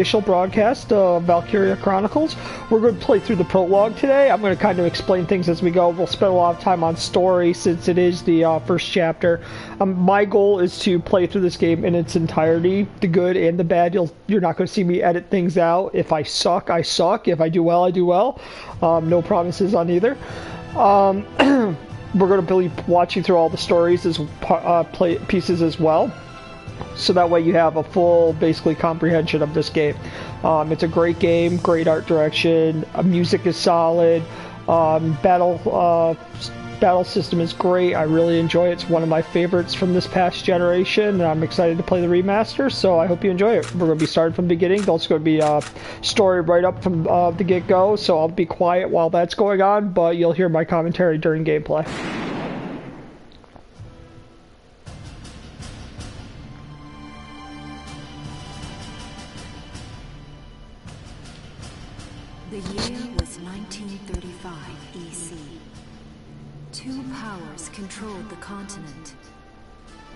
Official broadcast of Valkyria Chronicles. We're going to play through the prologue today. I'm going to kind of explain things as we go. We'll spend a lot of time on story since it is the first chapter. My goal is to play through this game in its entirety, the good and the bad. You're not going to see me edit things out. If I suck, I suck. If I do well, I do well. No promises on either. We're going to be watching through all the stories as pieces as well. So that way you have a full, basically, comprehension of this game. It's a great game, great art direction, music is solid, battle system is great. I really enjoy it. It's one of my favorites from this past generation, and I'm excited to play the remaster, so I hope you enjoy it. We're going to be starting from the beginning. There's going to be a story right up from the get-go, so I'll be quiet while that's going on, but you'll hear my commentary during gameplay. The year was 1935 EC. Two powers controlled the continent.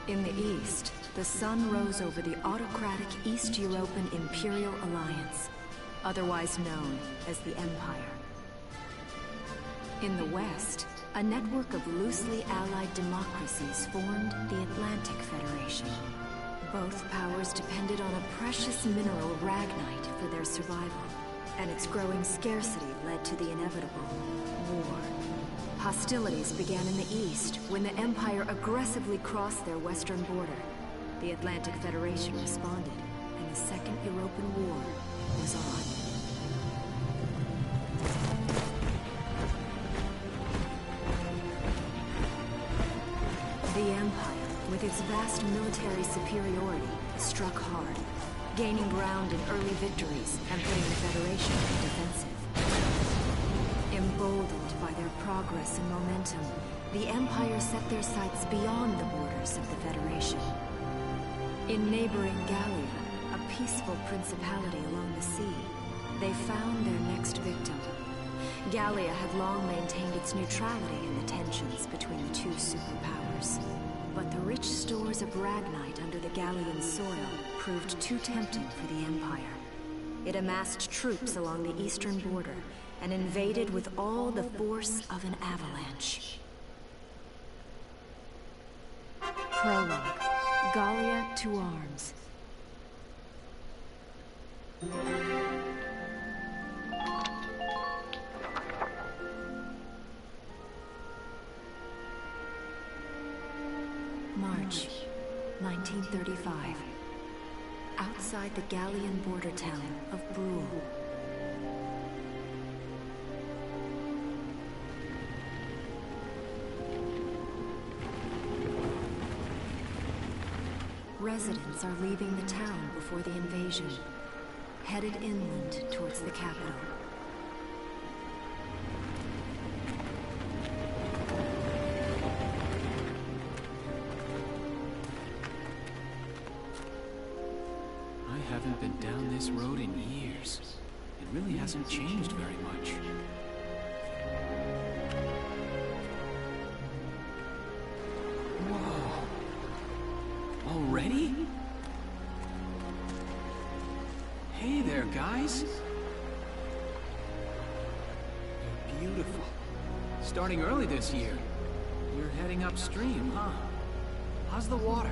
In the east, the sun rose over the autocratic East European Imperial Alliance, otherwise known as the Empire. In the west, a network of loosely allied democracies formed the Atlantic Federation. Both powers depended on a precious mineral ragnite for their survival, and its growing scarcity led to the inevitable war. Hostilities began in the east when the Empire aggressively crossed their western border. The Atlantic Federation responded, and the Second European War was on. The Empire, with its vast military superiority, struck hard, gaining ground in early victories and putting the Federation on the defensive. Emboldened by their progress and momentum, the Empire set their sights beyond the borders of the Federation. In neighboring Gallia, a peaceful principality along the sea, they found their next victim. Gallia had long maintained its neutrality in the tensions between the two superpowers. But the rich stores of ragnite under the Gallian soil proved too tempting for the Empire. It amassed troops along the eastern border and invaded with all the force of an avalanche. Prologue. Gallia to arms. March, 1935. Outside the Gallian border town of Brule. Residents are leaving the town before the invasion, headed inland towards the capital. I haven't been down this road in years. It really hasn't changed very much. Whoa. Already? Hey there, guys. You're beautiful. Starting early this year. You're heading upstream, huh? How's the water?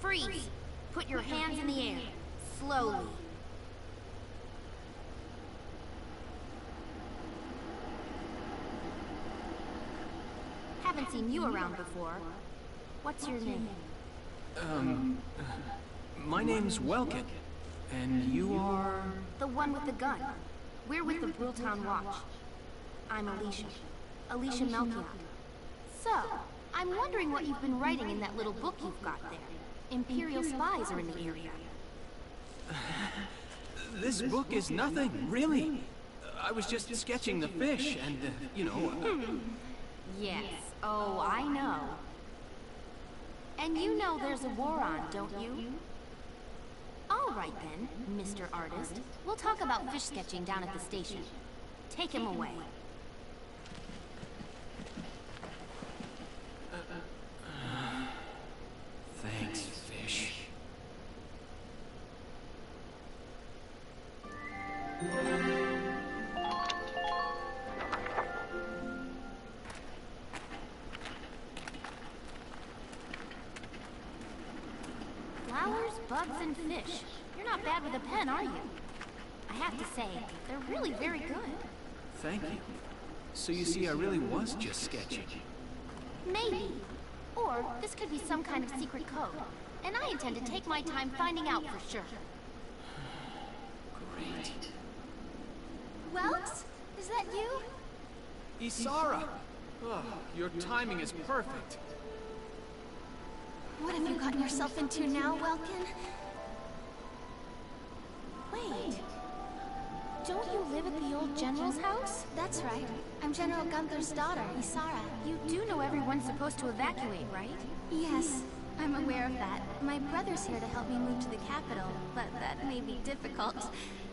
Freeze! Put your hands in the air. Slowly. Haven't seen you around before. What's your name? My name's Welkin. And you are... The one with the gun. We're with the Bruletown Watch. I'm Alicia. Alicia Melchiot. So, I'm wondering what you've been writing in that little book you've got there. Imperial spies are in the area. This book is nothing, really. I was just sketching the fish and, you know... Yes. Oh, I know. And you know there's a war on, don't you? All right then, Mr. Artist. We'll talk about fish sketching down at the station. Take him away. Thanks, fish. Flowers, bugs, and fish. You're not bad with a pen, are you? I have to say, they're really very good. Thank you. So you see, I really was just sketching. Maybe. Or this could be some kind of secret code. And I intend to take my time finding out for sure. Great. Welks? Is that you? Kisara! Oh, your timing is perfect. What have you gotten yourself into now, Welkin? Wait. Don't you live at the old General's house? That's right. I'm General Gunther's daughter, Kisara. You do know everyone's supposed to evacuate, right? Yes, I'm aware of that. My brother's here to help me move to the capital, but that may be difficult.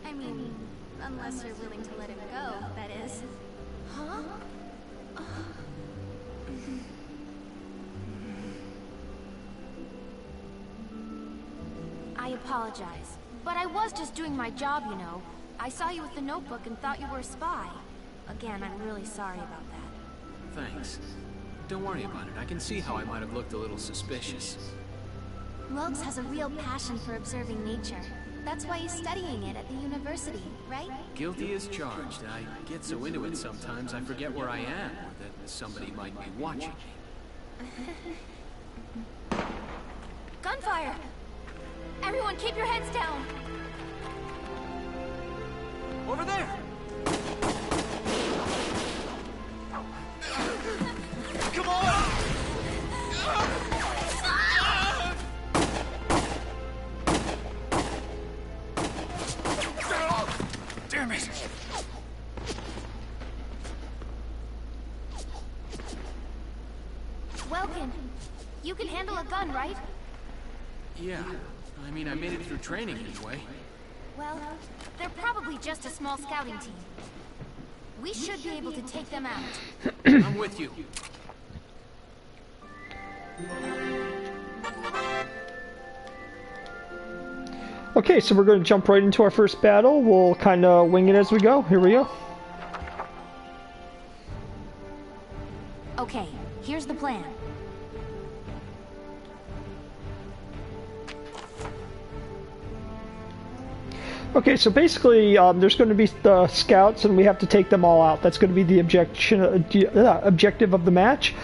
I mean, unless you're willing to let him go, that is. Huh? I apologize, but I was just doing my job, you know. I saw you with the notebook and thought you were a spy. Again, I'm really sorry about that. Thanks. Don't worry about it. I can see how I might have looked a little suspicious. Welks has a real passion for observing nature. That's why he's studying it at the university, right? Guilty as charged. I get so into it sometimes I forget where I am, or that somebody might be watching me. Gunfire! Everyone keep your heads down! Over there! Come on! Damn it! Welkin, you can handle a gun, right? Yeah. I mean, I made it through training anyway. Well, they're probably just a small scouting team. We should be able to take them out. I'm with you. Okay, so we're going to jump right into our first battle. We'll kind of wing it as we go. Here we go. Okay, here's the plan. Okay, so basically, there's going to be the scouts, and we have to take them all out. That's going to be the objective of the match.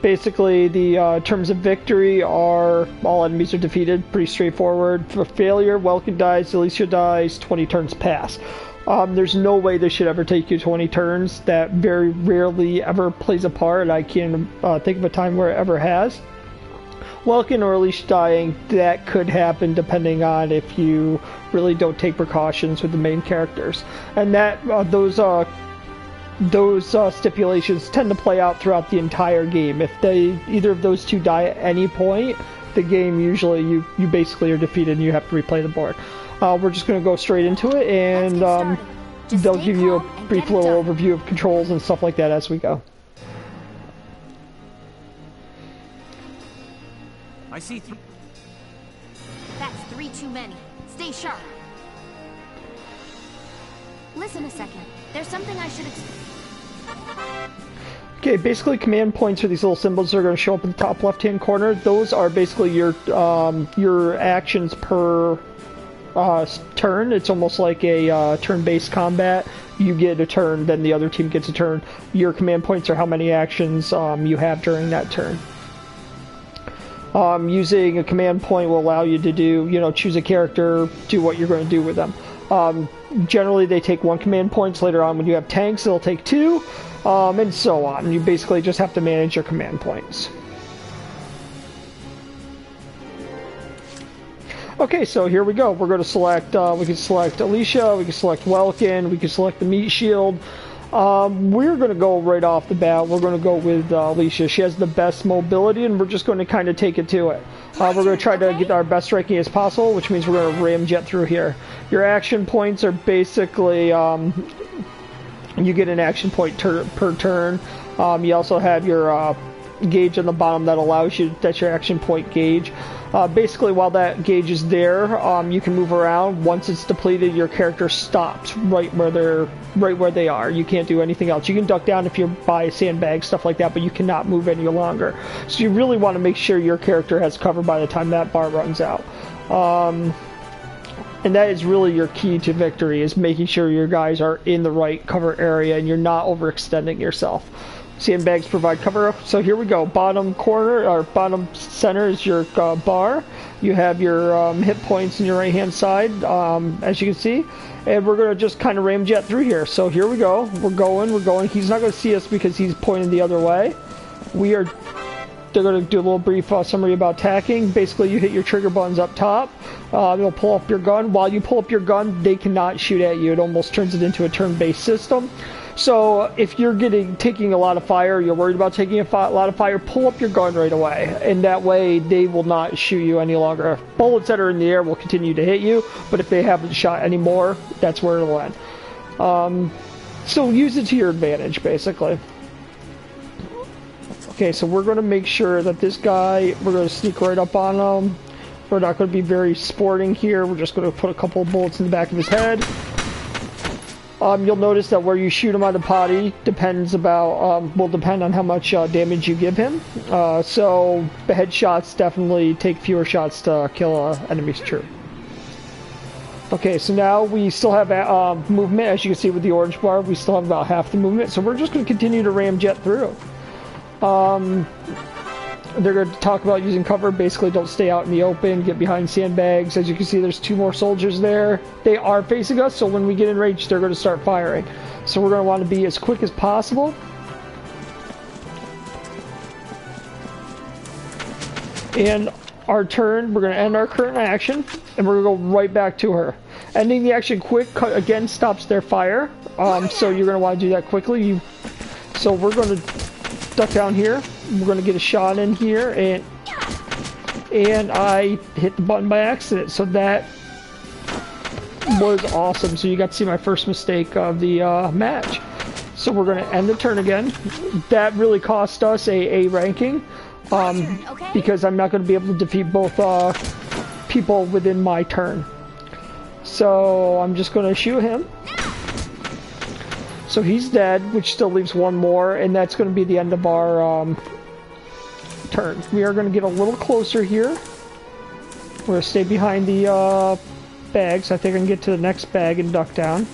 Basically, the terms of victory are all enemies are defeated. Pretty straightforward. For failure, Welkin dies, Alicia dies, 20 turns pass. There's no way this should ever take you 20 turns. That very rarely ever plays a part. I can't think of a time where it ever has. Welkin or Alicia dying, that could happen depending on if you really don't take precautions with the main characters. And that those stipulations tend to play out throughout the entire game. If either of those two die at any point, the game usually you basically are defeated and you have to replay the board. We're just going to go straight into it, and they'll give you a brief little overview of controls and stuff like that as we go. I see three. That's 3 too many. Stay sharp. Listen a second. There's something I should explain. Okay, basically command points are these little symbols that are going to show up in the top left-hand corner. Those are basically your actions per turn. It's almost like a turn-based combat. You get a turn, then the other team gets a turn. Your command points are how many actions you have during that turn. Using a command point will allow you to do, choose a character, do what you're going to do with them. Generally, they take 1 command points. Later on, when you have tanks, they'll take 2, and so on. You basically just have to manage your command points. Okay, so here we go. We're going to select, we can select Alicia, we can select Welkin, we can select the meat shield. We're going to go right off the bat. We're going to go with Alicia. She has the best mobility, and we're just going to kind of take it to it. We're going to try to get our best ranking as possible, which means we're going to ramjet through here. Your action points are basically, you get an action point per turn. You also have your gauge on the bottom that allows you, that's your action point gauge. Basically, while that gauge is there, you can move around. Once it's depleted, your character stops right where they are. You can't do anything else. You can duck down if you're by sandbags, stuff like that, but you cannot move any longer. So you really want to make sure your character has cover by the time that bar runs out. And that is really your key to victory, is making sure your guys are in the right cover area and you're not overextending yourself. Sandbags provide cover. So here we go. Bottom corner, or bottom center, is your bar. You have your hit points in your right hand side, as you can see. And we're going to just kind of ramjet through here. So here we go. We're going. He's not going to see us because he's pointing the other way. They're going to do a little brief summary about tacking. Basically, you hit your trigger buttons up top. They'll pull up your gun. While you pull up your gun, they cannot shoot at you. It almost turns it into a turn-based system. So if you're taking a lot of fire, you're worried about taking a lot of fire, pull up your gun right away. And that way, they will not shoot you any longer. Bullets that are in the air will continue to hit you, but if they haven't shot anymore, that's where it'll end. So use it to your advantage, basically. Okay, so we're going to make sure that this guy, we're going to sneak right up on him. We're not going to be very sporting here. We're just going to put a couple of bullets in the back of his head. You'll notice that where you shoot him on the potty will depend on how much damage you give him. So the headshots definitely take fewer shots to kill an enemy's troop. Okay, so now we still have movement. As you can see with the orange bar, we still have about half the movement. So we're just going to continue to ramjet through. They're going to talk about using cover. Basically, don't stay out in the open. Get behind sandbags. As you can see, there's 2 more soldiers there. They are facing us, so when we get in range, they're going to start firing. So we're going to want to be as quick as possible. And our turn, we're going to end our current action, and we're going to go right back to her. Ending the action quick, again, stops their fire. So you're going to want to do that quickly. So we're going to duck down here. We're going to get a shot in here, and I hit the button by accident. So that was awesome. So you got to see my first mistake of the match. So we're going to end the turn again. That really cost us a ranking, because I'm not going to be able to defeat both people within my turn. So I'm just going to shoot him. So he's dead, which still leaves 1 more, and that's going to be the end of our turn. We are going to get a little closer here. We're going to stay behind the bags. I think I can get to the next bag and duck down.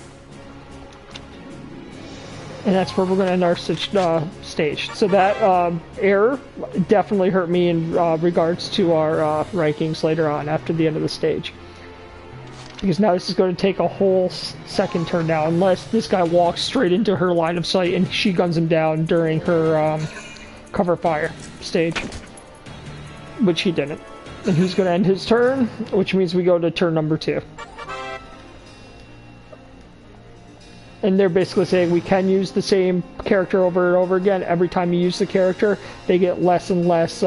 And that's where we're going to end our stage. So that error definitely hurt me in regards to our rankings later on after the end of the stage. Because now this is going to take a whole second turn now, unless this guy walks straight into her line of sight and she guns him down during her cover fire stage. Which he didn't. And he's going to end his turn, which means we go to turn number 2. And they're basically saying we can use the same character over and over again. Every time you use the character, they get less and less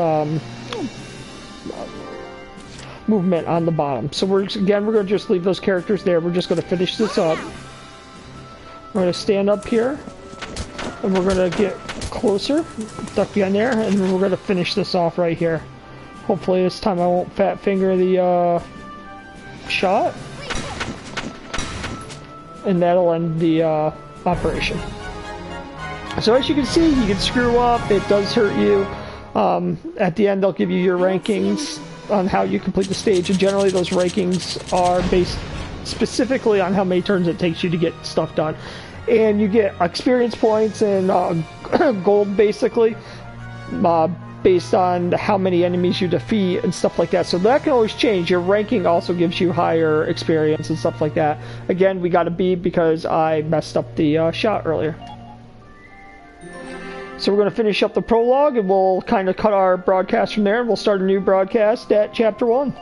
movement on the bottom. So we're going to just leave those characters there. We're just going to finish this up. We're going to stand up here, and we're going to get closer, duck behind there, and we're going to finish this off right here. Hopefully this time I won't fat finger the shot, and that'll end the operation. So as you can see, you can screw up. It does hurt you. At the end, they'll give you your rankings on how you complete the stage, and generally those rankings are based specifically on how many turns it takes you to get stuff done. And you get experience points and gold, basically, based on how many enemies you defeat and stuff like that. So that can always change. Your ranking also gives you higher experience and stuff like that. Again, we got a B because I messed up the shot earlier. So we're going to finish up the prologue, and we'll kind of cut our broadcast from there, and we'll start a new broadcast at Chapter 1.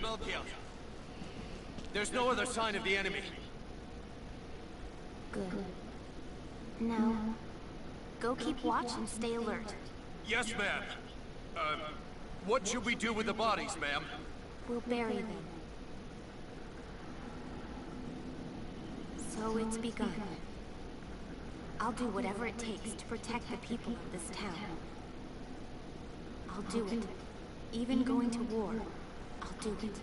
Valkyria. There's no other sign of the enemy. Good. Now, go keep watch and stay alert. Yes, ma'am. What should we do with the bodies, ma'am? We'll bury them. So it's begun. I'll do whatever it takes to protect the people of this town. I'll do it. Even going to war, I'll do it.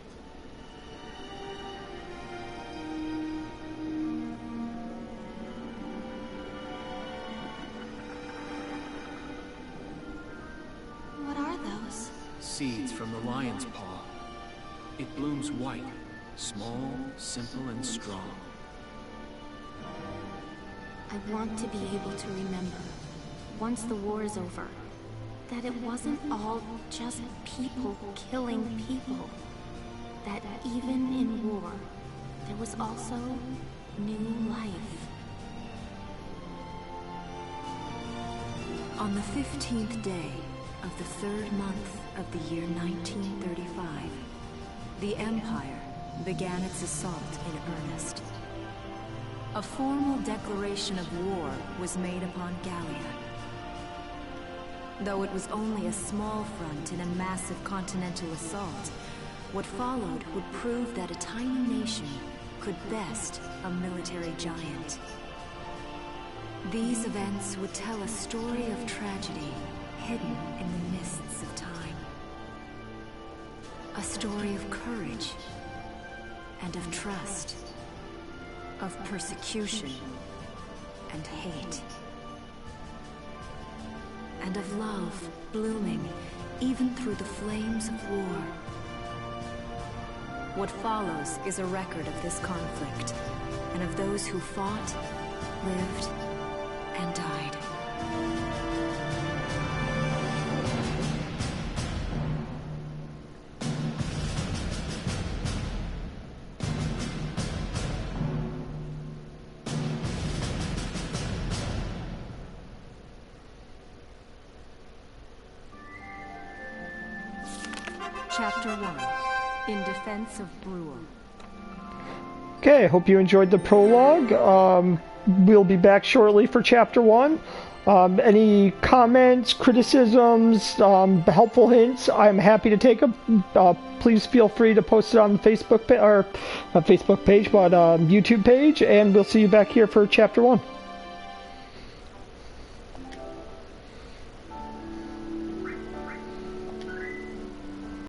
What are those? Seeds from the lion's paw. It blooms white, small, simple, and strong. I want to be able to remember, once the war is over, that it wasn't all just people killing people. That even in war, there was also new life. On the 15th day of the 3rd month of the year 1935, the Empire began its assault in earnest. A formal declaration of war was made upon Gallia. Though it was only a small front in a massive continental assault, what followed would prove that a tiny nation could best a military giant. These events would tell a story of tragedy hidden in the mists of time. A story of courage and of trust, of persecution and hate, and of love blooming even through the flames of war. What follows is a record of this conflict, and of those who fought, lived, and died. Chapter 1. In Defense of Brewer. Okay, hope you enjoyed the prologue. We'll be back shortly for Chapter 1. Any comments, criticisms, helpful hints, I'm happy to take them. Please feel free to post it on the Facebook page, or not Facebook page, but YouTube page, and we'll see you back here for Chapter 1.